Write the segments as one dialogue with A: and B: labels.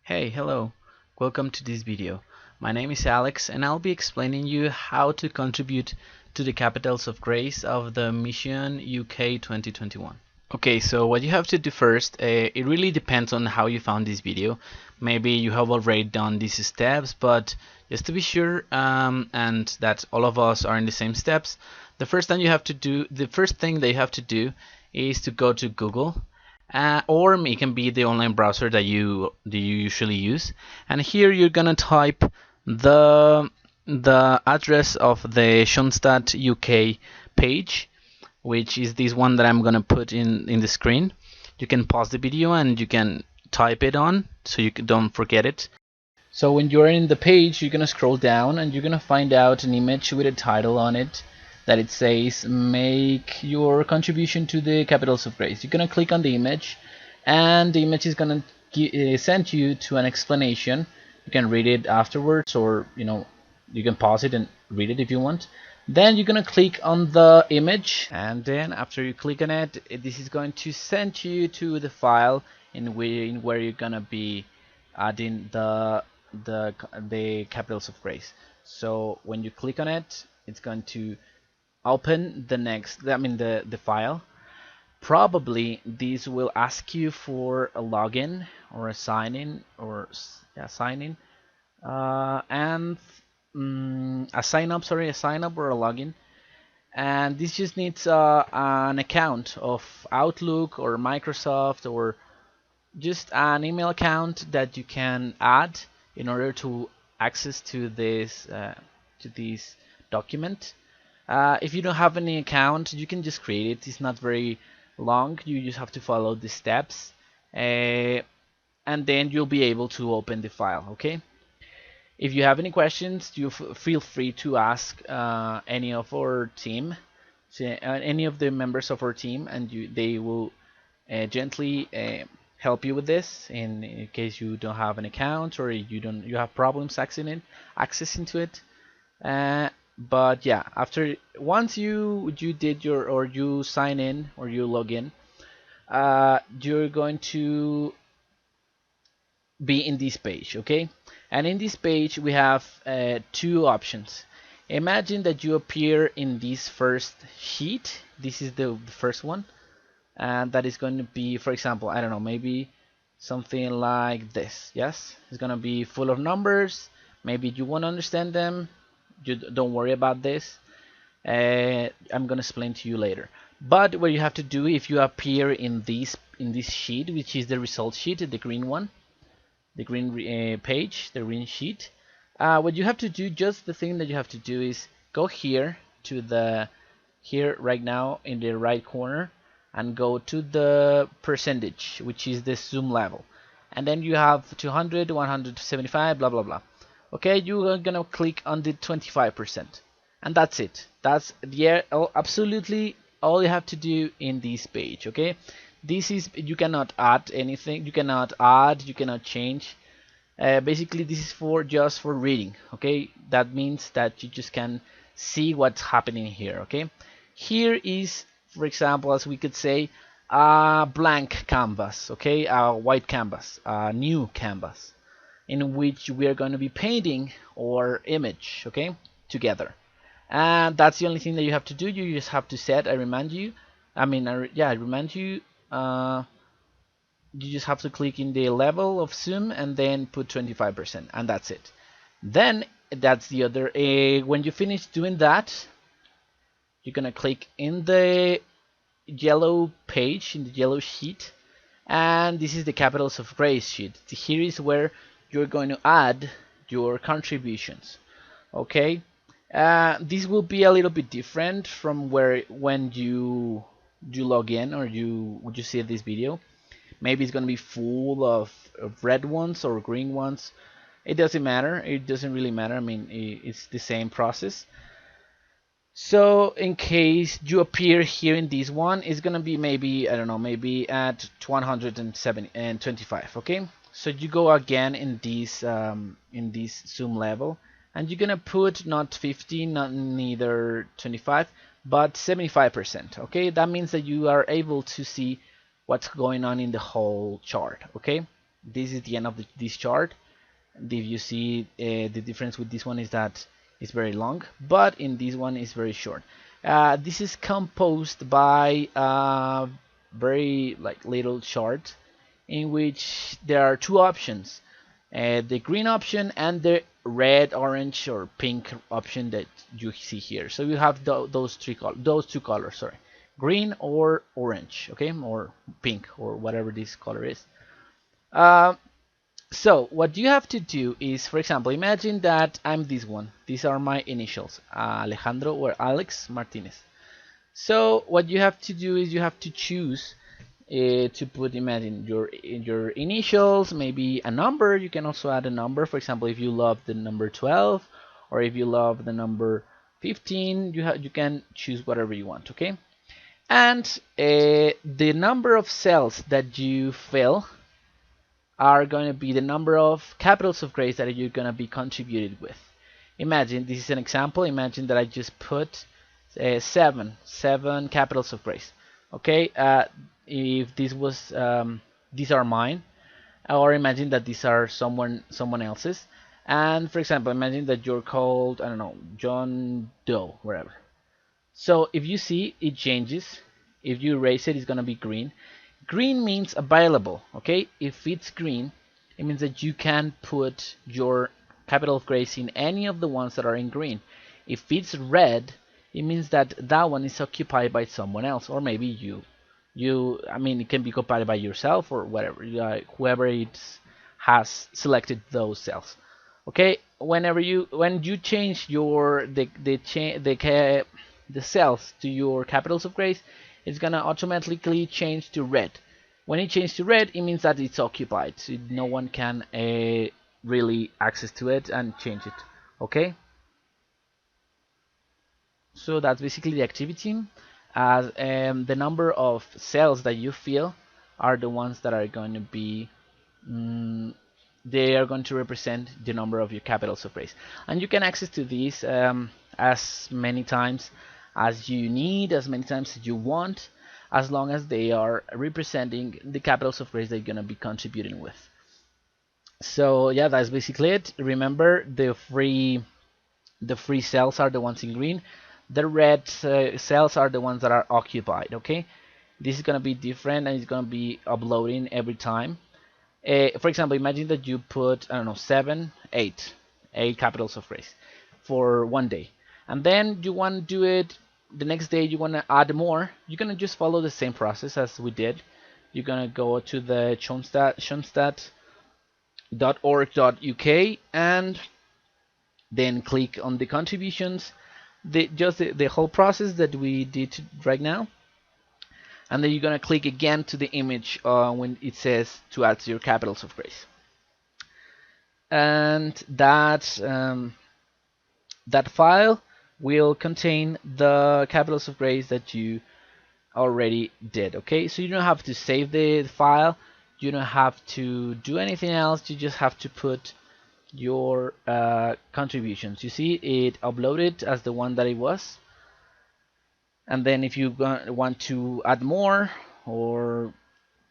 A: Hey, hello. Welcome to this video. My name is Alex and I'll be explaining you how to contribute to the Capitals of Grace of the Mission UK 2021. Okay, so what you have to do first, it really depends on how you found this video. Maybe you have already done these steps, but just to be sure and that all of us are in the same steps, the first thing that you have to do is to go to Google, or it can be the online browser that you usually use, and here you're gonna type the address of the Schoenstatt UK page, which is this one that I'm gonna put in the screen. You can pause the video and you can type it on so you don't forget it. So when you're in the page, you're gonna scroll down and you're gonna find out an image with a title on it that it says make your contribution to the Capitals of Grace. You're gonna click on the image and the image is gonna send you to an explanation. You can read it afterwards, or you can pause it and read it if you want. Then you're gonna click on the image, and then after you click on it, this is going to send you to the file in where you're gonna be adding the Capitals of Grace. So when you click on it, it's going to open the file. Probably this will ask you for a login or a sign in, and a sign up or a login, and this just needs an account of Outlook or Microsoft, or just an email account that you can add in order to access to this document. If you don't have any account, you can just create it. It's not very long. You just have to follow the steps, and then you'll be able to open the file. Okay. If you have any questions, you feel free to ask any of our team, any of the members of our team, and they will gently help you with this in case you don't have an account or you have problems accessing to it. But yeah, once you did you sign in or you log in, you're going to be in this page, okay? And in this page we have two options. Imagine that you appear in this first sheet. This is the first one, and that is going to be, for example, I don't know, maybe something like this. Yes, it's gonna be full of numbers. Maybe you won't understand them. You don't worry about this. I'm gonna explain to you later. But what you have to do, if you appear in this sheet, which is the result sheet, the green one, the green page, the green sheet, what you have to do, just the thing that you have to do is go here to here right now in the right corner, and go to the percentage, which is the zoom level, and then you have 200, 175, blah blah blah. Okay, you are gonna click on the 25%, and that's it. That's absolutely all you have to do in this page. Okay, this is, you cannot add anything, you cannot change. Basically this is just for reading. Okay, that means that you just can see what's happening here. Okay, here is, for example, as we could say, a blank canvas, okay, a white canvas, a new canvas, in which we are going to be painting our image, okay, together. And that's the only thing that you have to do. You just have to set, I remind you, you just have to click in the level of zoom and then put 25%, and that's it. Then that's the other, when you finish doing that, you're gonna click in the yellow page, in the yellow sheet, and this is the Capitals of Grace sheet. Here is where you're going to add your contributions. Okay, this will be a little bit different from when you log in or you see this video. Maybe it's going to be full of red ones or green ones. It doesn't matter. It doesn't really matter. I mean, it's the same process. So in case you appear here in this one, it's gonna be maybe, I don't know, maybe at 125. Okay, so you go again in this zoom level, and you're gonna put not 50, not neither 25, but 75%. Okay, that means that you are able to see what's going on in the whole chart. Okay, this is the end of this chart. If you see, the difference with this one is that it's very long, but in this one it's very short. This is composed by very like little chart in which there are two options, the green option and the red, orange, or pink option that you see here. So you have those two colors, sorry, green or orange, okay, or pink or whatever this color is. So what you have to do is, for example, imagine that I'm this one. These are my initials, Alejandro or Alex Martinez. So what you have to do is you have to choose to put, imagine your initials, maybe a number. You can also add a number. For example, if you love the number 12 or if you love the number 15, you can choose whatever you want, okay? And the number of cells that you fill are going to be the number of capitals of grace that you're going to be contributed with. Imagine, this is an example, imagine that I just put seven capitals of grace. Okay, if this was, these are mine, or imagine that these are someone else's. And for example, imagine that you're called, I don't know, John Doe, wherever. So if you see, it changes. If you erase it, it's going to be green. Green means available, okay? If it's green, it means that you can put your capital of grace in any of the ones that are in green. If it's red, it means that that one is occupied by someone else, or maybe you. I mean, it can be occupied by yourself or whatever, whoever has selected those cells. Okay, when you change the cells to your capitals of grace, it's gonna automatically change to red. When it changes to red, it means that it's occupied, so no one can really access to it and change it. Okay, so that's basically the activity. As the number of cells that you fill are the ones that are going to be they are going to represent the number of your capitals of grace, and you can access to these as many times as you need, as many times as you want, as long as they are representing the capitals of grace that you're going to be contributing with. So yeah, that's basically it. Remember, the free cells are the ones in green. The red cells are the ones that are occupied. Okay, this is going to be different, and it's going to be uploading every time. For example, imagine that you put, I don't know, 8 capitals of grace for one day, and then you want to do it the next day, you want to add more. You're going to just follow the same process as we did. You're going to go to the Schoenstatt.org.uk and then click on the contributions, the whole process that we did right now, and then you're going to click again to the image when it says to add to your capitals of grace, and that file will contain the capitals of grace that you already did. Okay, so you don't have to save the file, you don't have to do anything else, you just have to put your contributions. You see it uploaded as the one that it was, and then if you want to add more or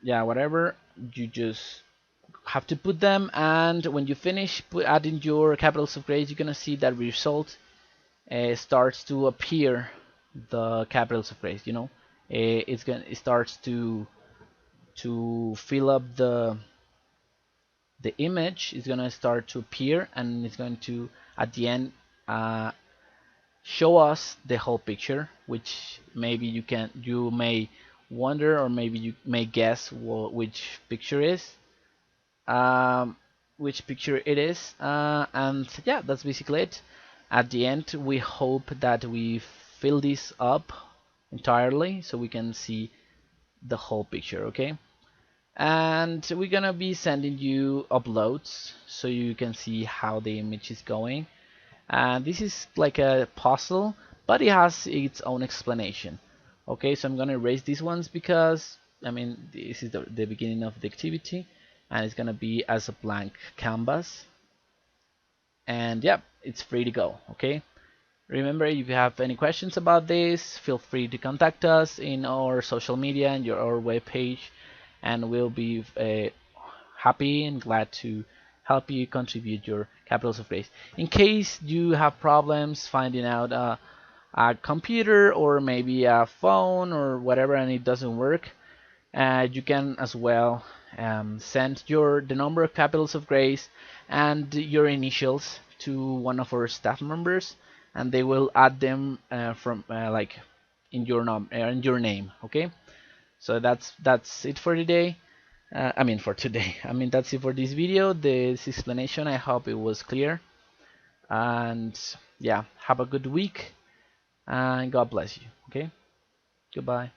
A: yeah, whatever, you just have to put them, and when you finish adding your capitals of grace, you're gonna see that result starts to appear, the capitals of grace. It starts to fill up the image. Is gonna start to appear, and it's going to at the end show us the whole picture, which maybe you may wonder, or maybe you may guess which picture it is, and yeah, that's basically it. At the end, we hope that we fill this up entirely so we can see the whole picture. Okay, and we're gonna be sending you uploads so you can see how the image is going. And this is like a puzzle, but it has its own explanation. Okay, so I'm gonna erase these ones because I mean this is the beginning of the activity, and it's gonna be as a blank canvas. And yeah, it's free to go. Okay, remember, if you have any questions about this, feel free to contact us in our social media and our web page, and we'll be happy and glad to help you contribute your capitals of grace. In case you have problems finding out a computer or maybe a phone or whatever and it doesn't work, you can as well send the number of capitals of grace and your initials to one of our staff members, and they will add them from like in your name. Okay, so that's it for today. I mean for today. I mean that's it for this video. This explanation. I hope it was clear. And yeah, have a good week and God bless you. Okay, goodbye.